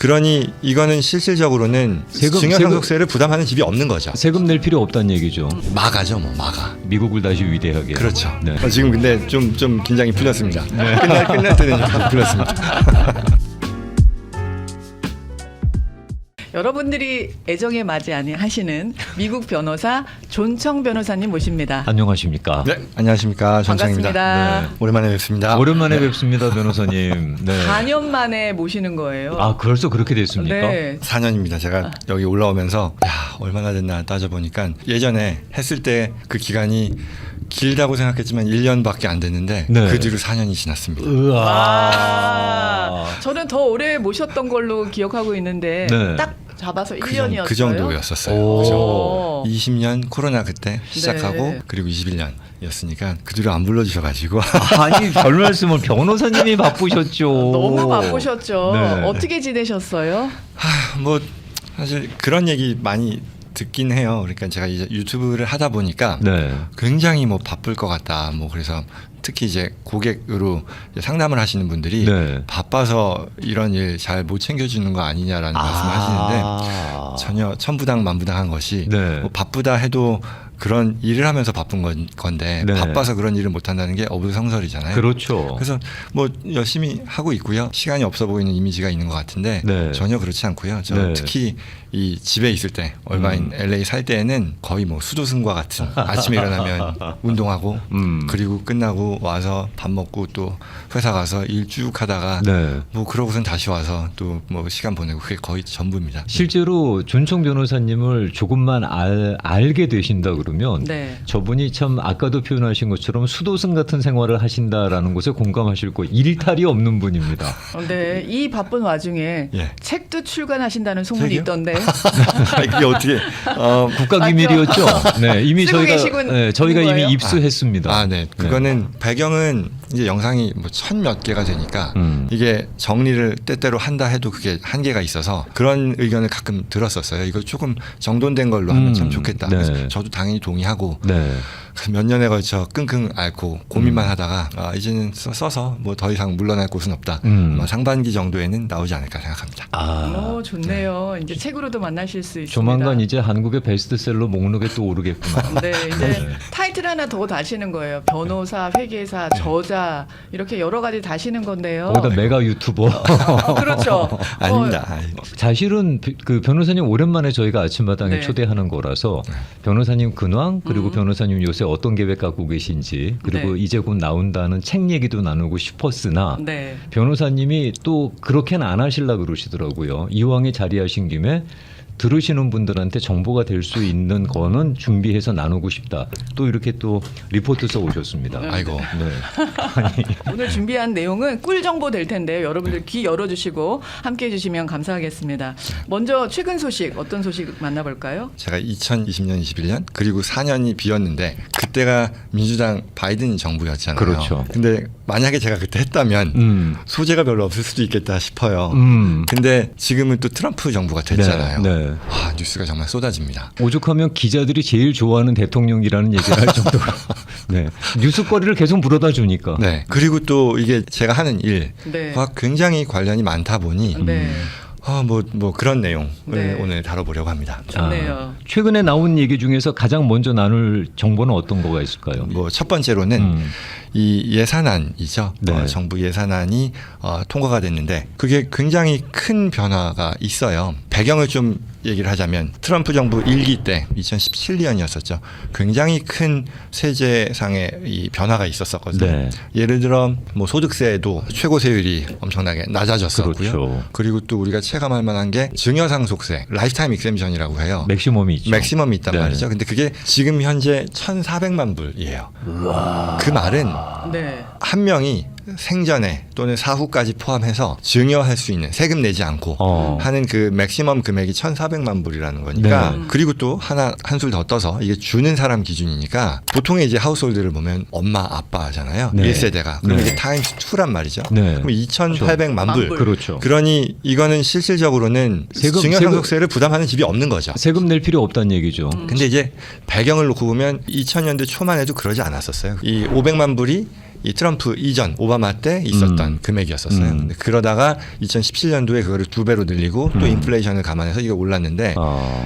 그러니 이거는 실질적으로는 증여상속세를 부담하는 집이 없는 거죠. 세금 낼 필요 없다는 얘기죠. 마가죠, 뭐 마가. 미국을 다시 위대하게. 그렇죠. 네. 지금 근데 좀 긴장이 풀렸습니다. 끝날 때는 좀 풀렸습니다. 여러분들이 애정에 맞이 하시는 미국 변호사 존청 변호사님 모십니다. 안녕하십니까. 네, 안녕하십니까, 전창입니다. 반갑습니다. 네. 오랜만에 뵙습니다. 오랜만에 뵙습니다, 변호사님. 네. 4년 만에 모시는 거예요. 아, 벌써 그렇게 됐습니까? 네. 4년입니다. 제가 여기 올라오면서 얼마나 됐나 따져보니까 예전에 했을 때 그 기간이 길다고 생각했지만 1년밖에 안 됐는데 네. 그 뒤로 4년이 지났습니다. 저는 더 오래 모셨던 걸로 기억하고 있는데 네. 딱 잡아서 1년이었어요. 그 정도였었어요. 오. 그죠? 20년 코로나 그때 시작하고 네. 그리고 21년이었으니까 그 뒤로 안 불러주셔가지고 아니, 별 말씀을 변호사님이 바쁘셨죠. 너무 바쁘셨죠. 네. 어떻게 지내셨어요? 뭐 사실 그런 얘기 많이 듣긴 해요. 그러니까 제가 이제 유튜브를 하다 보니까 네. 굉장히 뭐 바쁠 것 같다. 뭐 그래서 특히 이제 고객으로 이제 상담을 하시는 분들이 네. 바빠서 이런 일 잘 못 챙겨주는 거 아니냐라는 말씀하시는데 전혀 천부당만부당한 것이 네. 뭐 바쁘다 해도 그런 일을 하면서 바쁜 건데 네. 바빠서 그런 일을 못 한다는 게 어불성설이잖아요. 그렇죠. 그래서 뭐 열심히 하고 있고요. 시간이 없어 보이는 이미지가 있는 것 같은데 네. 전혀 그렇지 않고요. 저 네. 특히 이 집에 있을 때 얼마인 LA 살 때에는 거의 뭐 수도승과 같은 아침에 일어나면 운동하고 그리고 끝나고 와서 밥 먹고 또 회사 가서 일 쭉 하다가 네. 뭐 그러고선 다시 와서 또 뭐 시간 보내고 그게 거의 전부입니다. 실제로 존청 변호사님을 조금만 알게 되신다 그러면 네. 저분이 참 아까도 표현하신 것처럼 수도승 같은 생활을 하신다라는 것에 공감하실 거 일탈이 없는 분입니다. 네. 이 바쁜 와중에 예. 책도 출간하신다는 소문이 책이요? 있던데. 아니, 그게 어떻게 국가 기밀이었죠. 네, 이미 쓰고 저희가 계시군 저희가 이미 거예요? 입수했습니다. 네. 그거는 배경은 이제 영상이 뭐 1000몇 개가 되니까 이게 정리를 때때로 한다 해도 그게 한계가 있어서 그런 의견을 가끔 들었었어요. 이거 조금 정돈된 걸로 하면 참 좋겠다. 네. 그래서 저도 당연히 동의하고 네. 몇 년에 걸쳐 끙끙 앓고 고민만 하다가 이제는 써서 뭐 더 이상 물러날 곳은 없다. 아마 상반기 정도에는 나오지 않을까 생각합니다. 좋네요. 이제 책으로도 만나실 수 있습니다. 조만간 이제 한국의 베스트셀러 목록에 또 오르겠구나. 네, 이제 타이틀 하나 더 다시는 거예요. 변호사, 회계사, 저자 이렇게 여러 가지 다시는 건데요. 거기다 메가 유튜버. 그렇죠. 아닙니다. 사실은 그 변호사님 오랜만에 저희가 아침마당에 네. 초대하는 거라서 변호사님 근황 그리고 변호사님 요새 어떤 계획 갖고 계신지 그리고 네. 이제 곧 나온다는 책 얘기도 나누고 싶었으나 네. 변호사님이 또 그렇게는 안 하시려고 그러시더라고요. 이왕에 자리하신 김에 들으시는 분들한테 정보가 될 수 있는 거는 준비해서 나누고 싶다. 또 이렇게 또 리포트 써 오셨습니다. 아이고. 네. 오늘 준비한 내용은 꿀 정보 될 텐데요. 여러분들 귀 열어주시고 함께해 주시면 감사하겠습니다. 먼저 최근 소식 어떤 소식 만나볼까요? 제가 2020년, 21년 그리고 4년이 비었는데 그때가 민주당 바이든 정부였잖아요. 그렇죠. 근데 만약에 제가 그때 했다면 소재가 별로 없을 수도 있겠다 싶어요. 근데 지금은 또 트럼프 정부가 됐잖아요. 네. 뉴스가 정말 쏟아집니다. 오죽하면 기자들이 제일 좋아하는 대통령이라는 얘기를 할 정도로 네. 뉴스거리를 계속 물어다 주니까. 네. 그리고 또 이게 제가 하는 일과 네. 굉장히 관련이 많다 보니 네. 뭐 그런 내용을 네. 오늘 다뤄보려고 합니다. 좋네요. 최근에 나온 얘기 중에서 가장 먼저 나눌 정보는 어떤 거가 있을까요? 뭐 첫 번째로는 이 예산안이죠. 네. 정부 예산안이 통과가 됐는데 그게 굉장히 큰 변화가 있어요. 배경을 좀 얘기를 하자면 트럼프 정부 1기 때 2017년이었었죠. 굉장히 큰 세제상의 이 변화가 있었거든요. 네. 예를 들어 뭐 소득세도 최고 세율이 엄청나게 낮아졌었고요. 그렇죠. 그리고 또 우리가 체감할 만한 게 증여상속세, 라이프타임 익셈션이라고 해요. 맥시멈이 있죠. 맥시멈이 있단 네. 말이죠. 근데 그게 지금 현재 1,400만 불이에요. 그 말은 네. 한 명이 생전에 또는 사후까지 포함해서 증여할 수 있는 세금 내지 않고 하는 그 맥시멈 금액이 1,400만 불이라는 거니까 네. 그리고 또 한술 더 떠서 이게 주는 사람 기준이니까 보통의 이제 하우스홀드를 보면 엄마 아빠잖아요. 네. 1세대가. 그럼 네. 이게 타임스 2란 말이죠. 네. 그럼 2,800만 불. 그렇죠. 그러니 이거는 실질적으로는 증여상속세를 부담하는 집이 없는 거죠. 세금 낼 필요 없다는 얘기죠. 근데 이제 배경을 놓고 보면 2000년대 초만 해도 그러지 않았었어요. 이 500만 불이 이 트럼프 이전 오바마 때 있었던 금액이었었어요. 근데 그러다가 2017년도에 그거를 2배로 늘리고 또 인플레이션을 감안해서 이거 올랐는데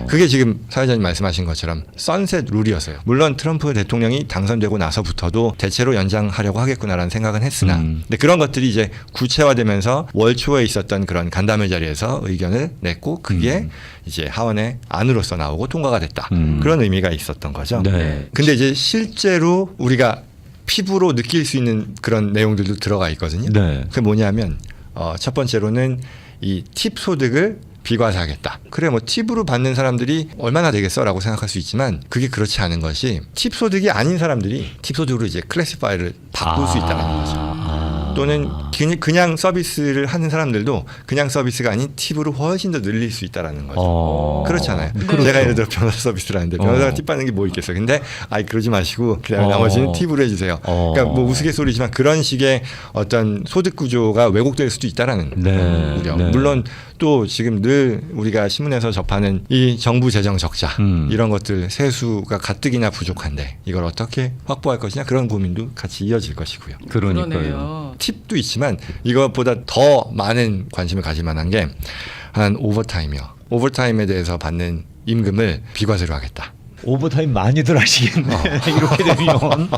그게 지금 사회자님 말씀하신 것처럼 선셋 룰이었어요. 물론 트럼프 대통령이 당선되고 나서부터도 대체로 연장하려고 하겠구나라는 생각은 했으나 근데 그런 것들이 이제 구체화되면서 월 초에 있었던 그런 간담회 자리에서 의견을 냈고 그게 이제 하원의 안으로서 나오고 통과가 됐다. 그런 의미가 있었던 거죠. 네. 근데 이제 실제로 우리가 피부로 느낄 수 있는 그런 내용들도 들어가 있거든요. 네. 그게 뭐냐면 첫 번째로는 이 팁 소득을 비과세하겠다. 그래 뭐 팁으로 받는 사람들이 얼마나 되겠어라고 생각할 수 있지만 그게 그렇지 않은 것이 팁 소득이 아닌 사람들이 팁 소득으로 이제 클래시파이를 바꿀 수 있다는 거죠. 또는 그냥 서비스를 하는 사람들도 그냥 서비스가 아닌 팁으로 훨씬 더 늘릴 수 있다라는 거죠. 그렇잖아요. 그렇죠. 내가 예를 들어 변호사 서비스를 하는데 변호사가 팁 받는 게 뭐 있겠어요. 근데 그러지 마시고 그냥 나머지는 팁으로 해주세요. 그러니까 뭐 우스갯소리지만 그런 식의 어떤 소득 구조가 왜곡될 수도 있다라는 우려. 네. 물론 또 지금 늘 우리가 신문에서 접하는 이 정부 재정 적자 이런 것들 세수가 가뜩이나 부족한데 이걸 어떻게 확보할 것이냐 그런 고민도 같이 이어질 것이고요. 그러니까요. 그러네요. 팁도 있지만 이것보다 더 많은 관심을 가질 만한 게 한 오버타임이요. 오버타임에 대해서 받는 임금을 비과세로 하겠다. 오버타임 많이들 하시겠네. 이렇게 되면.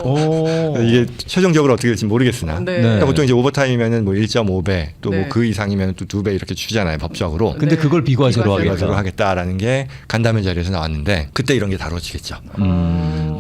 오. 이게 최종적으로 어떻게 될지 모르겠으나 네. 그러니까 보통 이제 오버타임이면은 뭐 1.5배 또 뭐 네. 그 이상이면 또 2배 이렇게 주잖아요 법적으로. 근데 네. 그걸 비과세로 비과세로 하겠다. 하겠다라는 게 간담회 자리에서 나왔는데 그때 이런 게 다뤄지겠죠.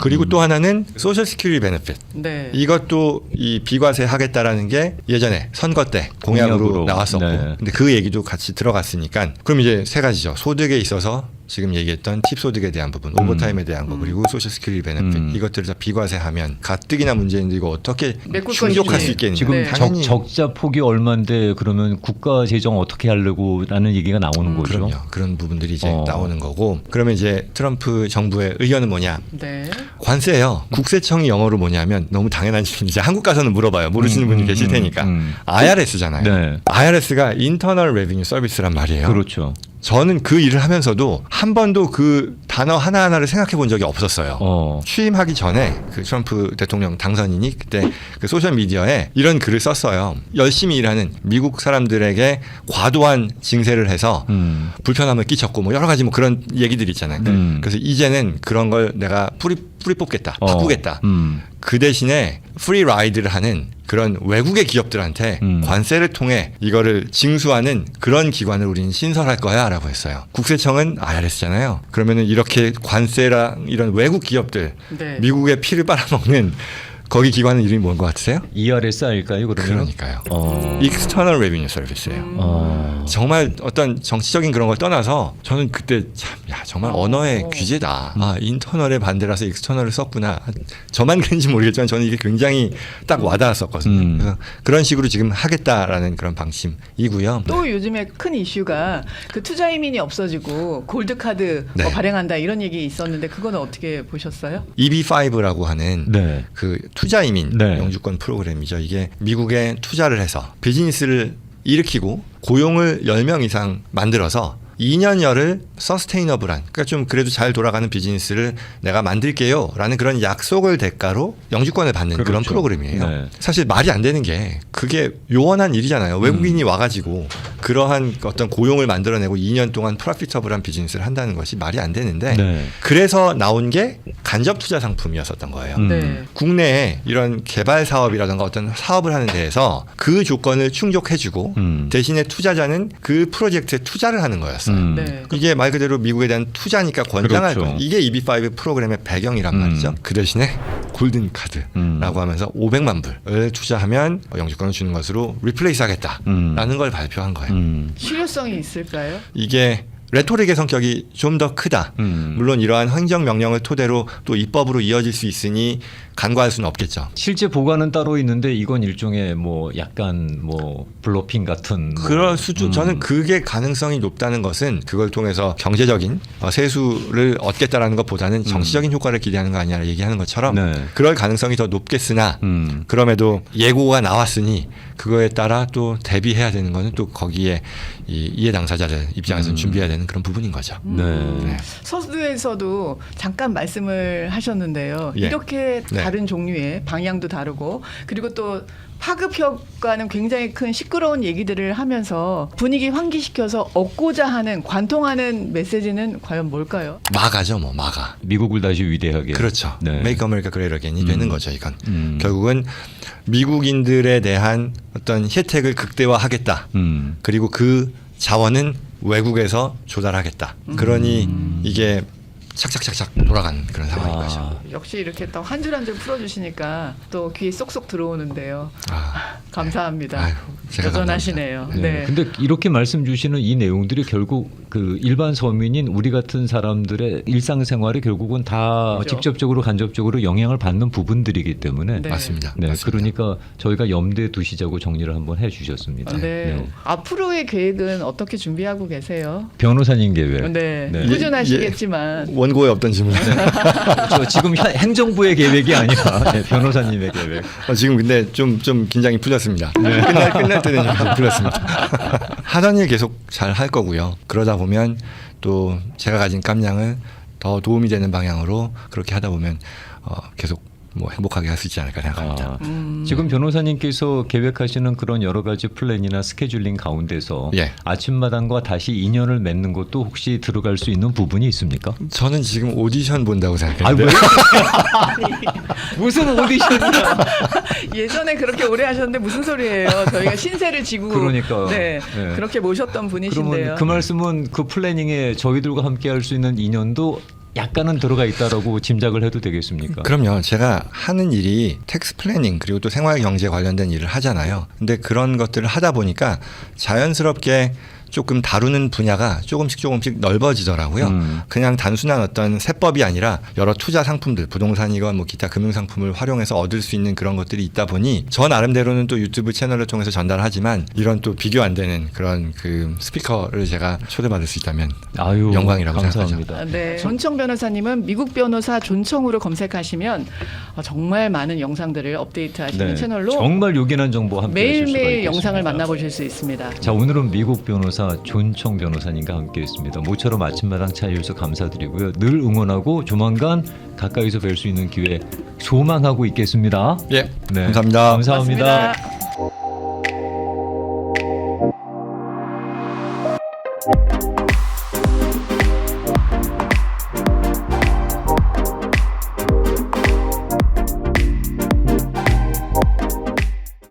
그리고 음. 또 하나는 소셜 시큐리티 베네핏. 네. 이것도 이 비과세 하겠다라는 게 예전에 선거 때 공약으로 공약으로. 나왔었고 네. 근데 그 얘기도 같이 들어갔으니까 그럼 이제 세 가지죠. 소득에 있어서 지금 얘기했던 팁 소득에 대한 부분, 오버타임에 대한 거 그리고 소셜 시큐리티 베네핏 이것들을 다 비과세하면 가뜩이나 문제인데 이거 어떻게 메꿀 충족할 것이지. 수 있겠냐. 지금 네. 당연히 적자 폭이 얼마인데 그러면 국가 재정 어떻게 하려고라는 얘기가 나오는 거죠. 그럼요. 그런 부분들이 이제 어. 나오는 거고 그러면 이제 트럼프 정부의 의견은 뭐냐? 네. 관세예요. 국세청이 영어로 뭐냐면 너무 당연한 질문이지. 한국 가서는 물어봐요. 모르시는 분이 계실 테니까. IRS잖아요. 네. IRS가 Internal Revenue Service란 말이에요. 그렇죠. 저는 그 일을 하면서도 한 번도 그 단어 하나하나를 생각해 본 적이 없었어요. 취임하기 전에 그 트럼프 대통령 당선인이 그때 그 소셜미디어에 이런 글을 썼어요. 열심히 일하는 미국 사람들에게 과도한 징세를 해서 불편함을 끼쳤고 뭐 여러 가지 뭐 그런 얘기들이 있잖아요. 그래서 이제는 그런 걸 내가 뿌리 뽑겠다. 바꾸겠다. 그 대신에 프리 라이드를 하는 그런 외국의 기업들한테 관세를 통해 이거를 징수하는 그런 기관을 우리는 신설할 거야 라고 했어요. 국세청은 IRS잖아요. 그러면은 이렇게 관세랑 이런 외국 기업들 네. 미국의 피를 빨아먹는 거기 기관은 이름이 뭔 것 같으세요? ERS일까요? 그러면? 그러니까요. External Revenue Service예요. 어. 정말 어떤 정치적인 그런 걸 떠나서 저는 그때 참, 야, 정말 언어의 규제다. 인터널의 반대라서 익스터널을 썼구나. 저만 그런지 모르겠지만 저는 이게 굉장히 딱 와닿았었거든요. 그래서 그런 식으로 지금 하겠다라는 그런 방침이고요. 또 요즘에 큰 이슈가 그 투자 이민이 없어지고 골드 카드 네. 발행한다 이런 얘기 있었는데 그거는 어떻게 보셨어요? EB5라고 하는 네. 그 투자 이민 네. 영주권 프로그램이죠. 이게 미국에 투자를 해서 비즈니스를 일으키고 고용을 10명 이상 만들어서 2년여를 서스테이너블한 그러니까 좀 그래도 잘 돌아가는 비즈니스를 내가 만들게요 라는 그런 약속을 대가로 영주권을 받는 그런 그렇죠. 프로그램이에요. 네. 사실 말이 안 되는 게 그게 요원한 일이잖아요. 외국인이 와가지고 그러한 어떤 고용을 만들어내고 2년 동안 프로피터블한 비즈니스를 한다는 것이 말이 안 되는데 네. 그래서 나온 게 간접 투자 상품이었었던 거예요. 네. 국내에 이런 개발 사업이라든가 어떤 사업을 하는 데에서 그 조건을 충족해주고 대신에 투자자는 그 프로젝트에 투자를 하는 거였어요. 네. 이게 말 그대로 미국에 대한 투자니까 권장할 그렇죠. 거예요. 이게 EB5 프로그램의 배경이란 말이죠. 그 대신에 골든 카드라고 하면서 500만 불을 투자하면 영주권을 주는 것으로 리플레이스 하겠다라는 걸 발표한 거예요. 실효성이 있을까요? 이게 레토릭의 성격이 좀 더 크다. 물론 이러한 행정명령을 토대로 또 입법으로 이어질 수 있으니 간과할 수는 없겠죠. 실제 보관은 따로 있는데 이건 일종의 뭐 약간 뭐 블로핑 같은 뭐. 그럴 수준 저는 그게 가능성이 높다는 것은 그걸 통해서 경제적인 세수를 얻겠다라는 것보다는 정치적인 효과를 기대하는 거 아니냐 얘기하는 것처럼 네. 그럴 가능성이 더 높겠으나 그럼에도 예고가 나왔으니 그거에 따라 또 대비해야 되는 거는 또 거기에 이 이해 당사자들 입장에서는 준비해야 되는 하는 그런 부분인 거죠. 네. 서두에서도 잠깐 말씀을 하셨는데요. 예. 이렇게 네. 다른 종류의 방향도 다르고 그리고 또 파급효과는 굉장히 큰 시끄러운 얘기들을 하면서 분위기 환기시켜서 얻고자 하는 관통하는 메시지는 과연 뭘까요? 마가죠, 뭐 마가. 미국을 다시 위대하게. 그렇죠. 네. Make America Great Again이 되는 거죠, 이건. 결국은 미국인들에 대한 어떤 혜택을 극대화하겠다. 그리고 그 자원은 외국에서 조달하겠다. 그러니 이게 착착착착 돌아가는 그런 상황인 거죠. 역시 이렇게 또 한 줄 한 줄 풀어주시니까 또 귀에 쏙쏙 들어오는데요. 아, 감사합니다. 아유, 제가 여전하시네요. 네. 네. 근데 이렇게 말씀 주시는 이 내용들이 결국 그 일반 서민인 우리 같은 사람들의 일상생활에 결국은 다 그렇죠. 직접적으로 간접적으로 영향을 받는 부분들이기 때문에 네. 맞습니다. 네, 맞습니다. 그러니까 저희가 염두에 두시자고 정리를 한번 해주셨습니다. 네. 앞으로의 계획은 어떻게 준비하고 계세요? 변호사님 계획. 네. 네. 꾸준하시겠지만 원고에 없던 질문. 저 지금 행정부의 계획이 아니라 네, 변호사님의 계획. 지금 근데 좀 긴장이 풀렸습니다. 끝날 때는 좀 풀렸습니다. 하던 일 계속 잘 할 거고요. 그러다 보면 또 제가 가진 깜냥을 더 도움이 되는 방향으로 그렇게 하다 보면 계속 뭐 행복하게 할 수 있지 않을까 생각합니다. 지금 변호사님께서 계획하시는 그런 여러 가지 플랜이나 스케줄링 가운데서 예. 아침마당과 다시 인연을 맺는 것도 혹시 들어갈 수 있는 부분이 있습니까? 저는 지금 오디션 본다고 아, 생각했는데 왜? 무슨 오디션이야? 예전에 그렇게 오래 하셨는데 무슨 소리예요? 저희가 신세를 지고 그러니까요. 네, 네. 그렇게 모셨던 분이신데요. 그러면 그 말씀은 그 플래닝에 저희들과 함께 할 수 있는 인연도 약간은 들어가 있다라고 짐작을 해도 되겠습니까? 그럼요. 제가 하는 일이 텍스 플래닝 그리고 또 생활 경제 관련된 일을 하잖아요. 근데 그런 것들을 하다 보니까 자연스럽게 조금 다루는 분야가 조금씩 넓어지더라고요. 그냥 단순한 어떤 세법이 아니라 여러 투자 상품들, 부동산이건 뭐 기타 금융 상품을 활용해서 얻을 수 있는 그런 것들이 있다 보니 저 나름대로는 또 유튜브 채널을 통해서 전달하지만 이런 또 비교 안 되는 그런 그 스피커를 제가 초대받을 수 있다면 아유, 영광이라고 감사합니다. 네, 존청 변호사님은 미국 변호사 존청으로 검색하시면 정말 많은 영상들을 업데이트하시는 네, 채널로 정말 요긴한 정보 함께 하실 수가 매일매일 있겠습니다. 영상을 만나보실 수 있습니다. 자, 오늘은 미국 변호사 존청 변호사님과 함께했습니다. 모처럼 아침마당 차이어서 감사드리고요. 늘 응원하고 조만간 가까이서 뵐 수 있는 기회 소망하고 있겠습니다. 예, 네, 감사합니다. 감사합니다. 고맙습니다.